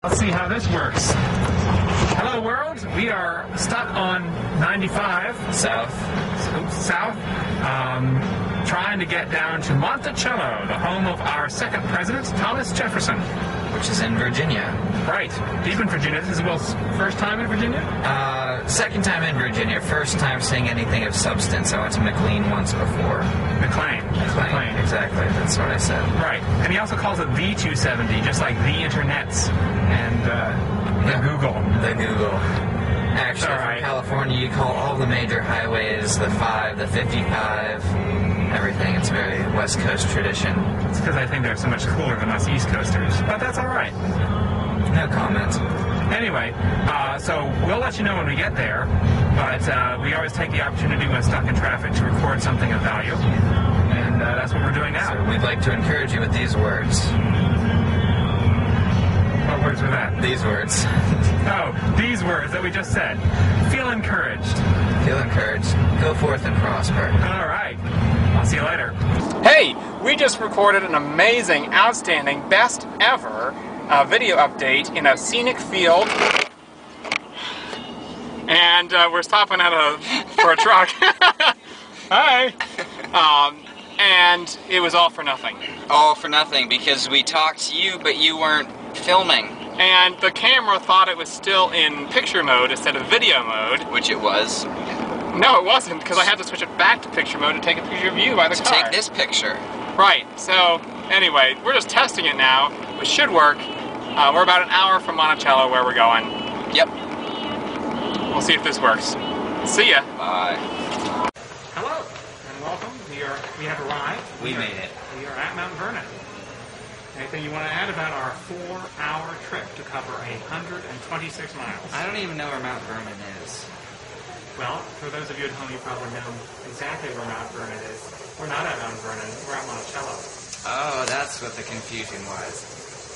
Let's see how this works. Hello world, we are stuck on 95 south, trying to get down to Monticello, the home of our second president, Thomas Jefferson. Which is in Virginia. Right, deep in Virginia. This is Will's first time in Virginia? Second time in Virginia. First time seeing anything of substance. I went to McLean once before. McLean. Exactly, that's what I said. Right, and he also calls it the 270, just like the internets and the Google. The Google. Actually, from California, you call all the major highways the 5, the 55, everything. It's very West Coast tradition. It's because I think they're so much cooler than us East Coasters, but that's all right. No comment. Anyway, so we'll let you know when we get there, but we always take the opportunity when stuck in traffic to record something of value, and that's what we're doing now. So we'd like to encourage you with these words. What words were that? These words. Oh, these words that we just said. Feel encouraged. Feel encouraged. Go forth and prosper. All right. I'll see you later. Hey, we just recorded an amazing, outstanding, best ever video update in a scenic field. And we're stopping for a truck. Hi. And it was all for nothing. All for nothing, because we talked to you, but you weren't filming. And the camera thought it was still in picture mode instead of video mode. Which it was. No, it wasn't, because I had to switch it back to picture mode to take a picture of you by the car. To take this picture. Right, so anyway, we're just testing it now, which should work. We're about an hour from Monticello where we're going. Yep. We'll see if this works. See ya. Bye. Hello, and welcome. We have arrived. We made it. We are at Mount Vernon. Anything you want to add about our 4-hour trip to cover 126 miles? I don't even know where Mount Vernon is. Well, for those of you at home, you probably know exactly where Mount Vernon is. We're not at Mount Vernon, we're at Monticello. Oh, that's what the confusion was.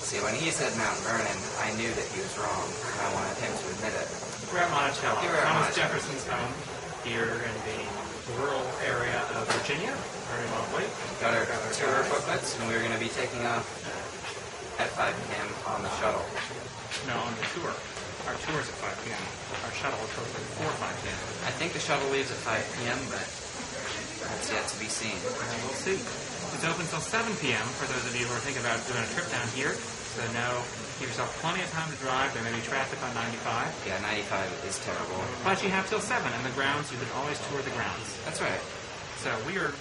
See, when he said Mount Vernon, I knew that he was wrong, and I wanted him to admit it. We're at Monticello. Thomas Jefferson's home here in the rural area of Virginia. Very lovely. Got our tour booklets, and we're going to be taking off at 5 p.m. on the shuttle. No, on the tour. Our tour's at 5 p.m. Our shuttle is hopefully before 5 p.m. I think the shuttle leaves at 5 p.m., but that's yet to be seen. We'll see. It's open until 7 p.m. for those of you who are thinking about doing a trip down here. So give yourself plenty of time to drive. There may be traffic on 95. Yeah, 95 is terrible. But you have till 7, and the grounds, you can always tour the grounds. That's right. So we are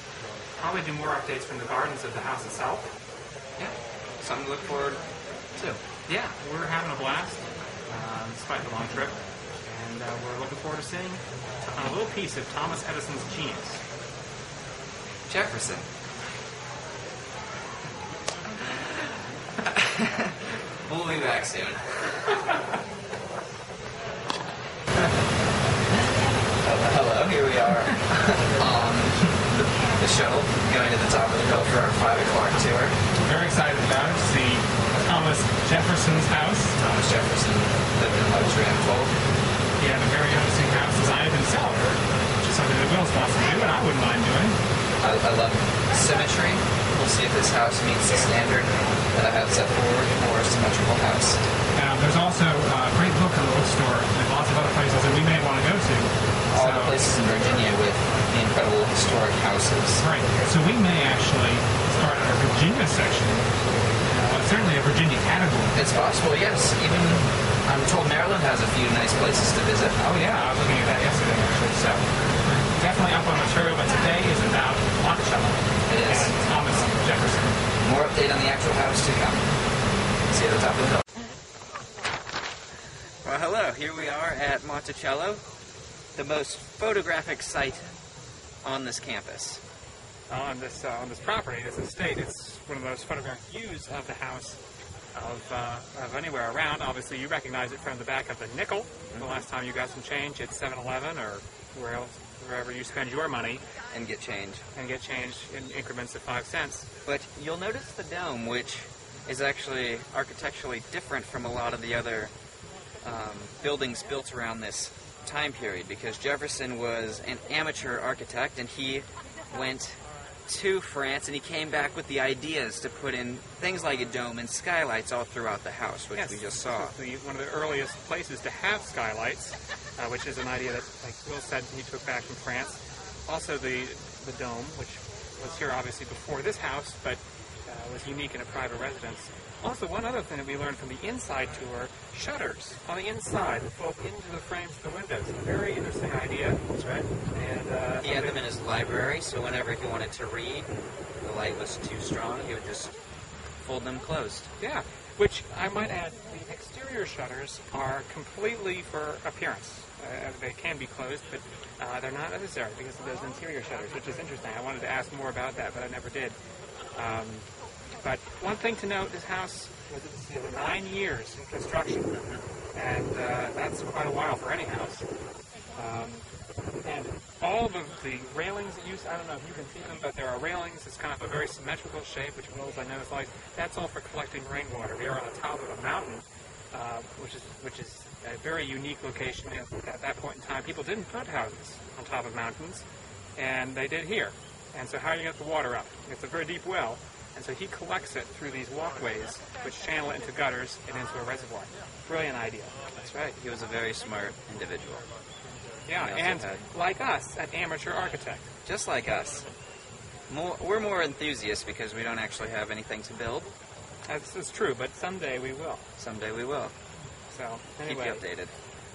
probably do more updates from the gardens of the house itself. Yeah, something to look forward to. Yeah, we're having a blast, despite the long trip. And we're looking forward to seeing a little piece of Thomas Edison's genius. Jefferson. We'll be back soon. Hello, here we are on the shuttle going to the top of the hill for our 5 o'clock tour. Very excited about it to see Thomas Jefferson's house. Thomas Jefferson lived in luxury, I'm told. He had a very interesting house designed himself, which is something that Will's wants to do, and I wouldn't mind doing. I love symmetry. We'll see if this house meets the standard that I have set forward for a symmetrical house. There's also a great book in the bookstore and lots of other places that we may want to go to. All the places in Virginia with the incredible historic houses. Right. So we may actually start at our Virginia section. Certainly a Virginia category. It's possible, yes. Even, I'm told Maryland has a few nice places to visit. Oh yeah, I was looking at that yesterday actually. So definitely up on material, but today is about Monticello. It is. And Thomas Jefferson. More update on the actual house to come. See you at the top of the hill. Well, hello. Here we are at Monticello, the most photographic site on this campus. On this property, this estate, it's one of the most photographed views of the house of anywhere around. Obviously, you recognize it from the back of the nickel. Mm-hmm. The last time you got some change at 7-Eleven or wherever you spend your money. And get change. And get change in increments of 5 cents. But you'll notice the dome, which is actually architecturally different from a lot of the other buildings built around this time period, because Jefferson was an amateur architect and he went to France, and he came back with the ideas to put in things like a dome and skylights all throughout the house, which we just saw. This is one of the earliest places to have skylights, which is an idea that, like Will said, he took back from France. Also the dome, which was here obviously before this house, but was unique in a private residence. Also, one other thing that we learned from the inside tour, shutters on the inside that fold into the frames of the windows. A very interesting idea. That's right. And he had them in his library, so whenever he wanted to read, the light was too strong, he would just fold them closed. Yeah, which I might add, the exterior shutters are completely for appearance. They can be closed, but they're not necessary because of those interior shutters, which is interesting. I wanted to ask more about that, but I never did. But one thing to note, this house was 9 years in construction, and that's quite a while for any house. And all of the railings that I don't know if you can see them, but there are railings. It's kind of a very symmetrical shape, which Will, I know, is like. That's all for collecting rainwater. We are on the top of a mountain, which is a very unique location. At that point in time, people didn't put houses on top of mountains, and they did here. And so how do you get the water up? It's a very deep well, and so he collects it through these walkways, which channel it into gutters and into a reservoir. Brilliant idea. That's right. He was a very smart individual. Yeah, and like us, an amateur architect. Just like us. We're more enthusiasts because we don't actually have anything to build. That's true, but someday we will. Someday we will. So, anyway. Keep you updated.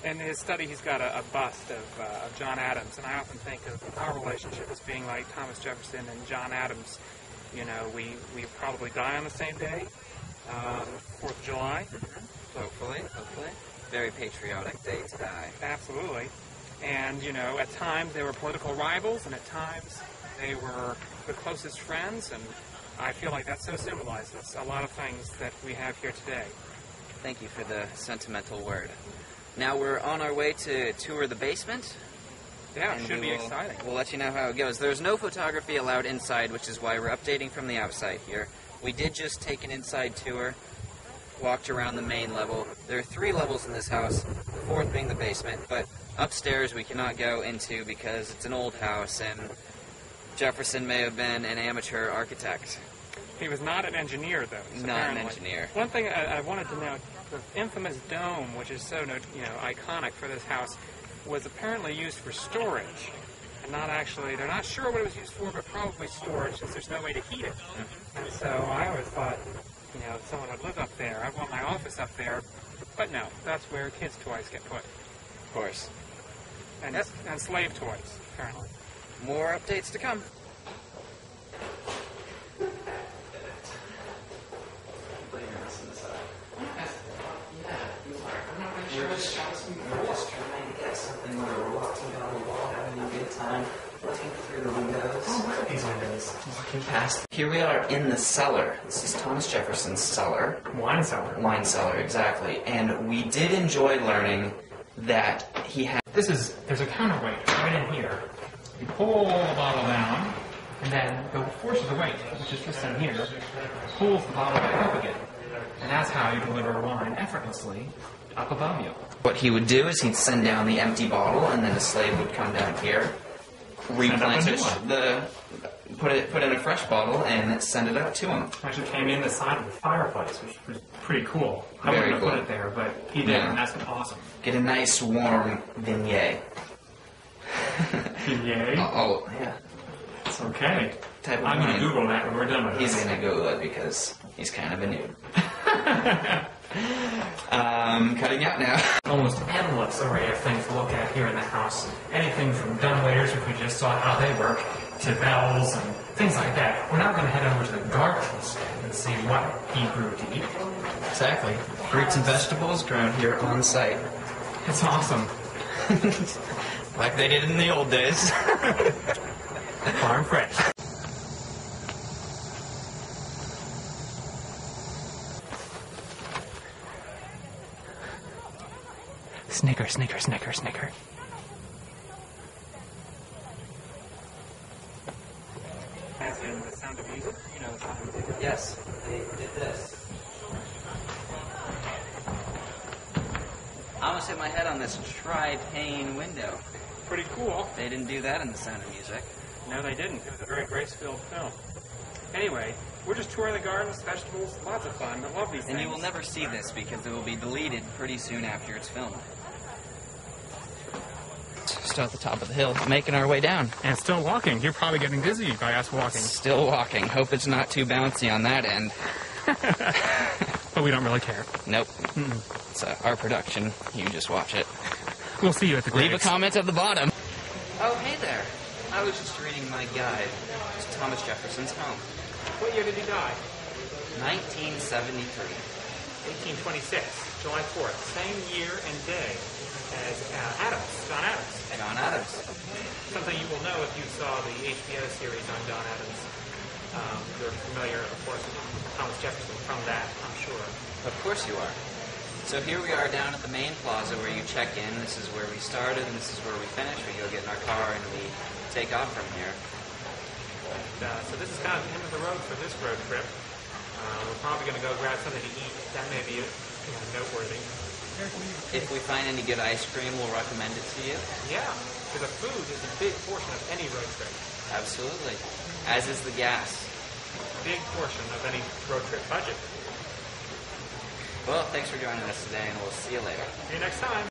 In his study, he's got a bust of John Adams, and I often think of our relationship as being like Thomas Jefferson and John Adams. You know, we probably die on the same day, 4th of July. Hopefully. Very patriotic day to die. Absolutely. And, you know, at times they were political rivals, and at times they were the closest friends, and I feel like that so symbolizes a lot of things that we have here today. Thank you for the sentimental word. Now we're on our way to tour the basement. Yeah, it should be exciting. We'll let you know how it goes. There's no photography allowed inside, which is why we're updating from the outside here. We did just take an inside tour, walked around the main level. There are 3 levels in this house, the 4th being the basement, but upstairs we cannot go into because it's an old house and Jefferson may have been an amateur architect. He was not an engineer, though. Not an engineer. One thing I wanted to note, the infamous dome, which is so iconic for this house, was apparently used for storage. And not actually, they're not sure what it was used for, but probably storage, since there's no way to heat it. And so I always thought, someone would live up there. I want my office up there. But no, that's where kids' toys get put. Of course. And slave toys, apparently. More updates to come. We're just trying to get something where we're walking down the wall, having a good time, looking through the windows. Oh, look at these windows. Walking past. Here we are in the cellar. This is Thomas Jefferson's cellar. Wine cellar. Wine cellar, exactly. And we did enjoy learning that he had... There's a counterweight right in here. You pull the bottle down, and then the force of the weight, which is just in here, pulls the bottle back up again. And that's how you deliver wine effortlessly up above you. What he would do is he'd send down the empty bottle, and then a slave would come down here, replenish put in a fresh bottle, and send it up to him. Actually came in the side of the fireplace, which was pretty cool. I wouldn't have put it there, but he did, and that's awesome. Get a nice warm vignette. Vignette? Oh, yeah. It's okay. I'm going to Google that when we're done with this. He's going to Google it because he's kind of a noob. Cutting out now. Almost endless array of things to look at here in the house. Anything from dumbwaiters, which we just saw how they work, to bells and things like that. We're now going to head over to the gardens and see what he grew to eat. Exactly. Fruits and vegetables grown here on site. It's awesome. Like they did in the old days. Farm fresh. Snicker, snicker, snicker, snicker. As in the Sound of Music? You know the Sound of Music? Yes, they did this. I almost hit my head on this tri-pane window. Pretty cool. They didn't do that in the Sound of Music. No, they didn't. It was a very grace-filled film. Anyway, we're just touring the gardens, vegetables, lots of fun. I love these things. And you will never see this because it will be deleted pretty soon after it's filmed. Still at the top of the hill, making our way down. And still walking. You're probably getting dizzy by us walking. Still walking. Hope it's not too bouncy on that end. But we don't really care. Nope. It's our production. You just watch it. We'll see you at the graves. Leave a comment at the bottom. Oh, hey there. I was just reading my guide to Thomas Jefferson's home. What year did he die? 1973. 1826, July 4th. Same year and day as John Adams. John Adams. Something you will know if you saw the HBO series on John Adams. You're familiar, of course, with Thomas Jefferson from that, I'm sure. Of course you are. So here we are down at the main plaza where you check in. This is where we started and this is where we finish. We go get in our car and we take off from here. So this is kind of the end of the road for this road trip. We're probably going to go grab something to eat. That may be noteworthy. If we find any good ice cream, we'll recommend it to you. Yeah, because the food is a big portion of any road trip. Absolutely. As is the gas. Big portion of any road trip budget. Well, thanks for joining us today, and we'll see you later. See you next time.